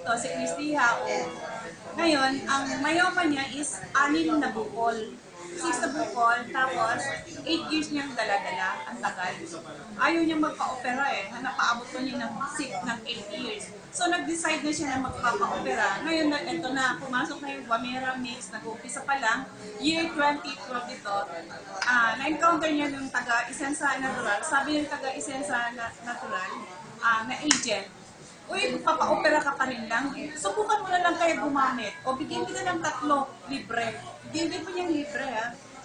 ito, si Christy Hao. Ngayon, ang myoma niya is 6 na bukol. 6 na bukol, tapos 8 years niyang dala-dala, ang tagal. Ayaw niya magpa-opera napaabot ko niya ng 8 years. So nag-decide na siya na magpapa-opera. Ngayon, ito na, pumasok na yung Guamera mix, nag-umpisa pa lang, year 2012 ito, na-encounter niya yung taga-Isensa Natural, sabi yung taga-Isensa Natural, na agent, uy, papa-opera ka pa rin lang subukan mo na lang kaya gumamit. O bigyan kita ng 3 libre. Hindi po niyang libre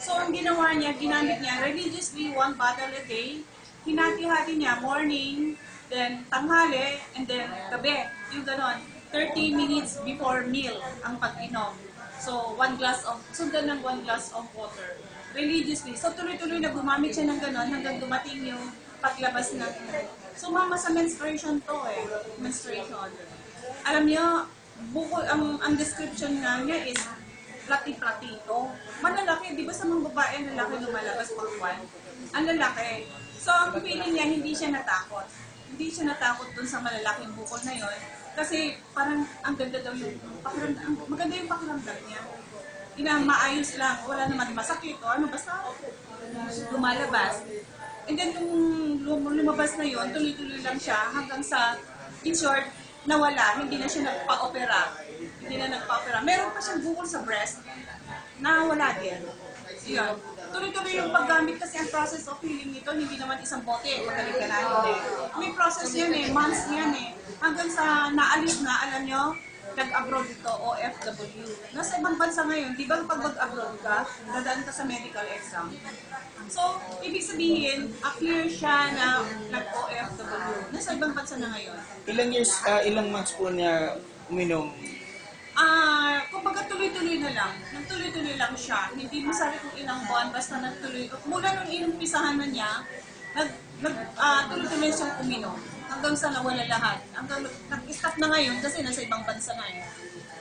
So ang ginawa niya, ginamit niya religiously 1 bottle a day. Hinati-hati niya morning, then tanghali, and then gabi. Yung ganon. 30 minutes before meal ang pag-inom. So 1 glass of, sundan ng 1 glass of water. Religiously. So tuloy-tuloy na gumamit siya ng ganon hanggang dumating yung paglabas ng sumama sa menstruation to menstruation. Alam niyo, bukol ang description nga niya is plati-plati ito. Malalaki, di ba sa mga babae ang lalaki lumalabas pagkwan? Ang lalaki. So ang feeling niya, hindi siya natakot. Hindi siya natakot dun sa malalaking bukol na yon. Kasi parang ang ganda daw yung pakiramdam, maganda yung pakiramdam niya. Maayos lang, wala naman masakit o basta lumalabas. And then, nung lumabas na yon, tuloy-tuloy lang siya hanggang sa, in short, nawala. Hindi na siya nagpa-opera. Hindi na nagpa-opera. Meron pa siyang bukol sa breast, nawala din. Yun. Tuloy-tuloy yung paggamit kasi ang process of healing nito, hindi naman isang bote, magaling ka na. May process yan months yan Hanggang sa naalis na, alam nyo, nag-abroad ito, OFW. Nasa ibang bansa ngayon, di ba pag mag-abroad ka, dadaan ka sa medical exam. So, ibig sabihin, appear siya na nag-OFW. Nasa ibang bansa na ngayon. Ilang months po niya uminom? Kumbaga tuloy-tuloy na lang. Nagtuloy-tuloy lang siya. Hindi masabi kung ilang buwan, basta nagtuloy. Mula nung inumpisahan na niya, tuloy-tuloy siyang uminom. Hanggang sa nawala lahat. Hanggang nag-stop na ngayon kasi nasa ibang bansa na